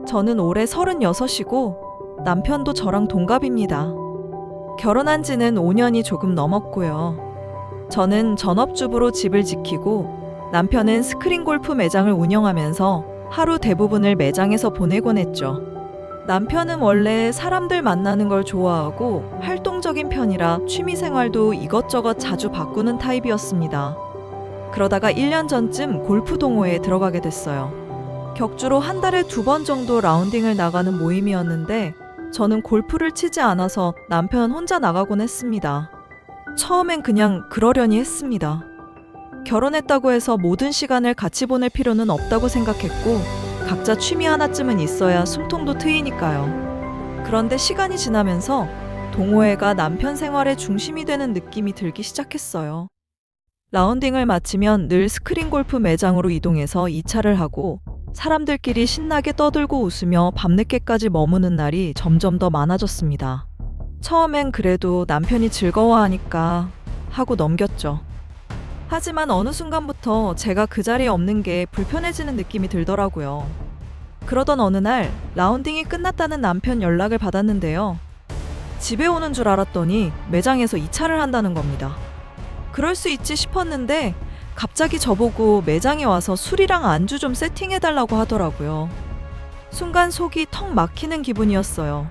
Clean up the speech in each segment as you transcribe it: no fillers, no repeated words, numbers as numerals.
저는 올해 36이고 남편도 저랑 동갑입니다. 결혼한 지는 5년이 조금 넘었고요. 저는 전업주부로 집을 지키고 남편은 스크린 골프 매장을 운영하면서 하루 대부분을 매장에서 보내곤 했죠. 남편은 원래 사람들 만나는 걸 좋아하고 활동적인 편이라 취미생활도 이것저것 자주 바꾸는 타입이었습니다. 그러다가 1년 전쯤 골프 동호회에 들어가게 됐어요. 격주로 한 달에 2번 정도 라운딩을 나가는 모임이었는데 저는 골프를 치지 않아서 남편 혼자 나가곤 했습니다. 처음엔 그냥 그러려니 했습니다. 결혼했다고 해서 모든 시간을 같이 보낼 필요는 없다고 생각했고 각자 취미 하나쯤은 있어야 숨통도 트이니까요. 그런데 시간이 지나면서 동호회가 남편 생활의 중심이 되는 느낌이 들기 시작했어요. 라운딩을 마치면 늘 스크린 골프 매장으로 이동해서 2차를 하고 사람들끼리 신나게 떠들고 웃으며 밤늦게까지 머무는 날이 점점 더 많아졌습니다. 처음엔 그래도 남편이 즐거워하니까 하고 넘겼죠. 하지만 어느 순간부터 제가 그 자리에 없는 게 불편해지는 느낌이 들더라고요. 그러던 어느 날 라운딩이 끝났다는 남편 연락을 받았는데요. 집에 오는 줄 알았더니 매장에서 2차를 한다는 겁니다. 그럴 수 있지 싶었는데 갑자기 저보고 매장에 와서 술이랑 안주 좀 세팅해달라고 하더라고요. 순간 속이 턱 막히는 기분이었어요.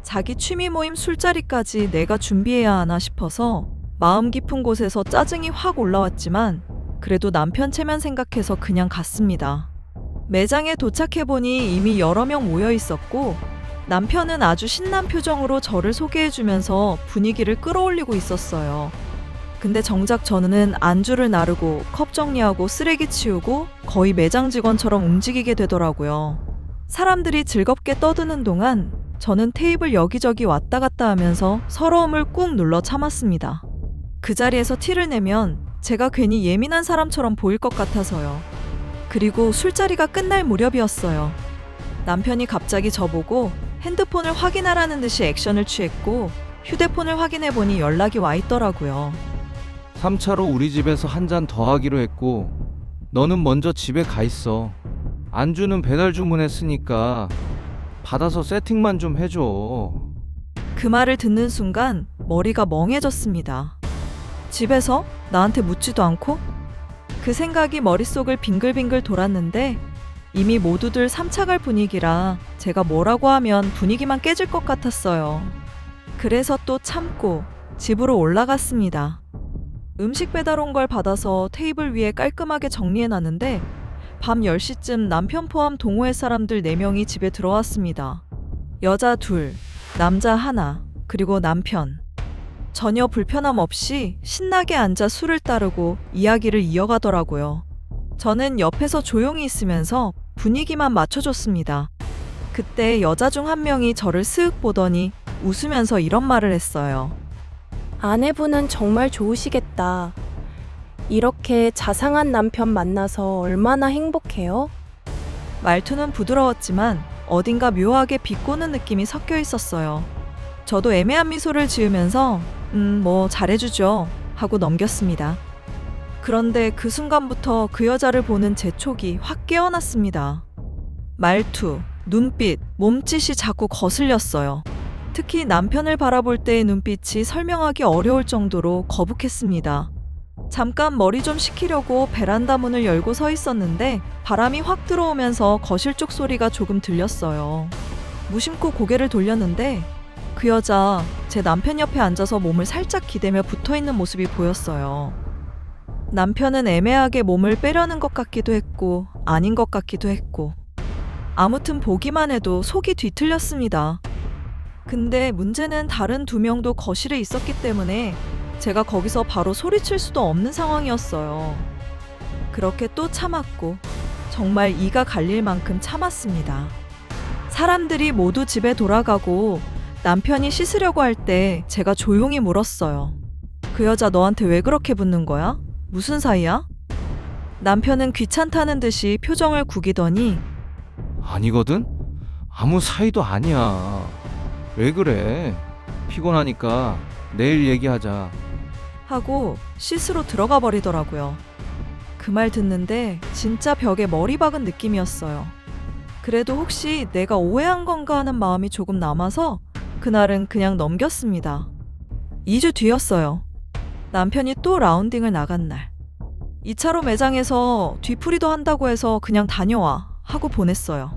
자기 취미 모임 술자리까지 내가 준비해야 하나 싶어서 마음 깊은 곳에서 짜증이 확 올라왔지만 그래도 남편 체면 생각해서 그냥 갔습니다. 매장에 도착해보니 이미 여러 명 모여 있었고 남편은 아주 신난 표정으로 저를 소개해주면서 분위기를 끌어올리고 있었어요. 근데 정작 저는 안주를 나르고 컵 정리하고 쓰레기 치우고 거의 매장 직원처럼 움직이게 되더라고요. 사람들이 즐겁게 떠드는 동안 저는 테이블 여기저기 왔다 갔다 하면서 서러움을 꾹 눌러 참았습니다. 그 자리에서 티를 내면 제가 괜히 예민한 사람처럼 보일 것 같아서요. 그리고 술자리가 끝날 무렵이었어요. 남편이 갑자기 저보고 핸드폰을 확인하라는 듯이 액션을 취했고 휴대폰을 확인해보니 연락이 와 있더라고요. 3차로 우리 집에서 한 잔 더 하기로 했고 너는 먼저 집에 가 있어. 안주는 배달 주문했으니까 받아서 세팅만 좀 해줘. 그 말을 듣는 순간 머리가 멍해졌습니다. 집에서? 나한테 묻지도 않고? 그 생각이 머릿속을 빙글빙글 돌았는데 이미 모두들 3차 갈 분위기라 제가 뭐라고 하면 분위기만 깨질 것 같았어요. 그래서 또 참고 집으로 올라갔습니다. 음식 배달 온 걸 받아서 테이블 위에 깔끔하게 정리해놨는데 밤 10시쯤 남편 포함 동호회 사람들 4명이 집에 들어왔습니다. 여자 2, 남자 1, 그리고 남편. 전혀 불편함 없이 신나게 앉아 술을 따르고 이야기를 이어가더라고요. 저는 옆에서 조용히 있으면서 분위기만 맞춰줬습니다. 그때 여자 중 한 명이 저를 스윽 보더니 웃으면서 이런 말을 했어요. 아내분은 정말 좋으시겠다. 이렇게 자상한 남편 만나서 얼마나 행복해요? 말투는 부드러웠지만 어딘가 묘하게 비꼬는 느낌이 섞여 있었어요. 저도 애매한 미소를 지으면서 뭐 잘해주죠 하고 넘겼습니다. 그런데 그 순간부터 그 여자를 보는 제 촉이 확 깨어났습니다. 말투, 눈빛, 몸짓이 자꾸 거슬렸어요. 특히 남편을 바라볼 때의 눈빛이 설명하기 어려울 정도로 거북했습니다. 잠깐 머리 좀 식히려고 베란다 문을 열고 서 있었는데 바람이 확 들어오면서 거실 쪽 소리가 조금 들렸어요. 무심코 고개를 돌렸는데 그 여자 제 남편 옆에 앉아서 몸을 살짝 기대며 붙어있는 모습이 보였어요. 남편은 애매하게 몸을 빼려는 것 같기도 했고 아닌 것 같기도 했고 아무튼 보기만 해도 속이 뒤틀렸습니다. 근데 문제는 다른 2명도 거실에 있었기 때문에 제가 거기서 바로 소리칠 수도 없는 상황이었어요. 그렇게 또 참았고 정말 이가 갈릴 만큼 참았습니다. 사람들이 모두 집에 돌아가고 남편이 씻으려고 할 때 제가 조용히 물었어요. 그 여자 너한테 왜 그렇게 붙는 거야? 무슨 사이야? 남편은 귀찮다는 듯이 표정을 구기더니 아니거든? 아무 사이도 아니야. 왜 그래? 피곤하니까 내일 얘기하자. 하고 씻으러 들어가 버리더라고요. 그 말 듣는데 진짜 벽에 머리 박은 느낌이었어요. 그래도 혹시 내가 오해한 건가 하는 마음이 조금 남아서 그날은 그냥 넘겼습니다. 2주 뒤였어요. 남편이 또 라운딩을 나간 날. 2차로 매장에서 뒤풀이도 한다고 해서 그냥 다녀와 하고 보냈어요.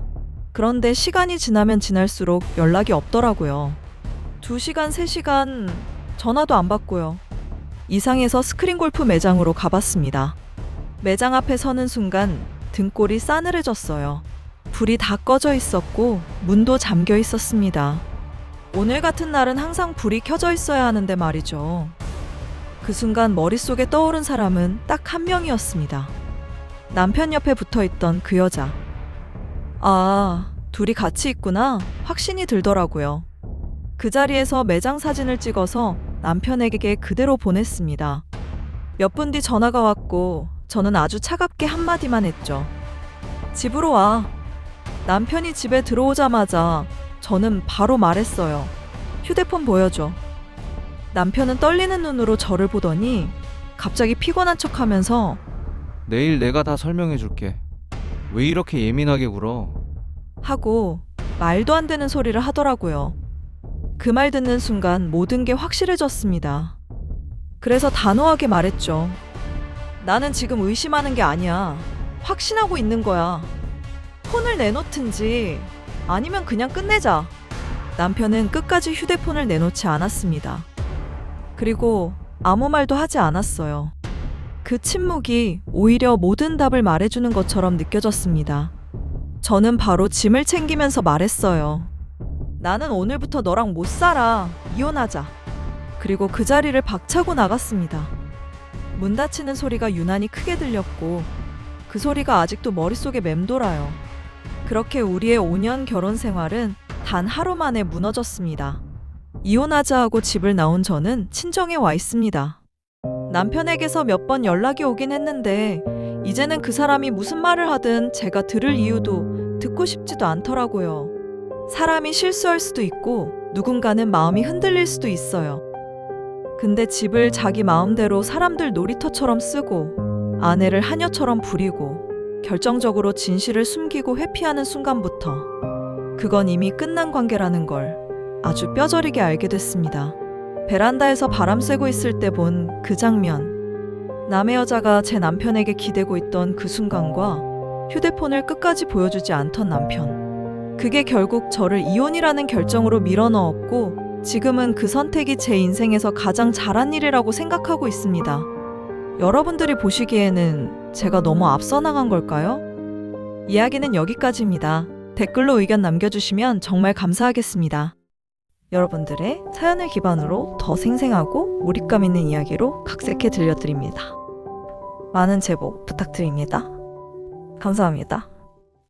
그런데 시간이 지나면 지날수록 연락이 없더라고요. 2시간, 3시간 전화도 안 받고요. 이상해서 스크린 골프 매장으로 가봤습니다. 매장 앞에 서는 순간 등골이 싸늘해졌어요. 불이 다 꺼져 있었고 문도 잠겨 있었습니다. 오늘 같은 날은 항상 불이 켜져 있어야 하는데 말이죠. 그 순간 머릿속에 떠오른 사람은 딱 한 명이었습니다. 남편 옆에 붙어있던 그 여자. 아, 둘이 같이 있구나 확신이 들더라고요. 그 자리에서 매장 사진을 찍어서 남편에게 그대로 보냈습니다. 몇 분 뒤 전화가 왔고 저는 아주 차갑게 한마디만 했죠. 집으로 와. 남편이 집에 들어오자마자 저는 바로 말했어요. 휴대폰 보여줘. 남편은 떨리는 눈으로 저를 보더니 갑자기 피곤한 척하면서 내일 내가 다 설명해 줄게. 왜 이렇게 예민하게 굴어? 하고 말도 안 되는 소리를 하더라고요. 그 말 듣는 순간 모든 게 확실해졌습니다. 그래서 단호하게 말했죠. 나는 지금 의심하는 게 아니야. 확신하고 있는 거야. 폰을 내놓든지 아니면 그냥 끝내자. 남편은 끝까지 휴대폰을 내놓지 않았습니다. 그리고 아무 말도 하지 않았어요. 그 침묵이 오히려 모든 답을 말해주는 것처럼 느껴졌습니다. 저는 바로 짐을 챙기면서 말했어요. 나는 오늘부터 너랑 못 살아. 이혼하자. 그리고 그 자리를 박차고 나갔습니다. 문 닫히는 소리가 유난히 크게 들렸고 그 소리가 아직도 머릿속에 맴돌아요. 그렇게 우리의 5년 결혼 생활은 단 하루 만에 무너졌습니다. 이혼하자 하고 집을 나온 저는 친정에 와 있습니다. 남편에게서 몇 번 연락이 오긴 했는데 이제는 그 사람이 무슨 말을 하든 제가 들을 이유도 듣고 싶지도 않더라고요. 사람이 실수할 수도 있고 누군가는 마음이 흔들릴 수도 있어요. 근데 집을 자기 마음대로 사람들 놀이터처럼 쓰고 아내를 하녀처럼 부리고 결정적으로 진실을 숨기고 회피하는 순간부터 그건 이미 끝난 관계라는 걸 아주 뼈저리게 알게 됐습니다. 베란다에서 바람 쐬고 있을 때 본 그 장면. 남의 여자가 제 남편에게 기대고 있던 그 순간과 휴대폰을 끝까지 보여주지 않던 남편. 그게 결국 저를 이혼이라는 결정으로 밀어넣었고 지금은 그 선택이 제 인생에서 가장 잘한 일이라고 생각하고 있습니다. 여러분들이 보시기에는 제가 너무 앞서 나간 걸까요? 이야기는 여기까지입니다. 댓글로 의견 남겨주시면 정말 감사하겠습니다. 여러분들의 사연을 기반으로 더 생생하고 몰입감 있는 이야기로 각색해 들려드립니다. 많은 제보 부탁드립니다. 감사합니다.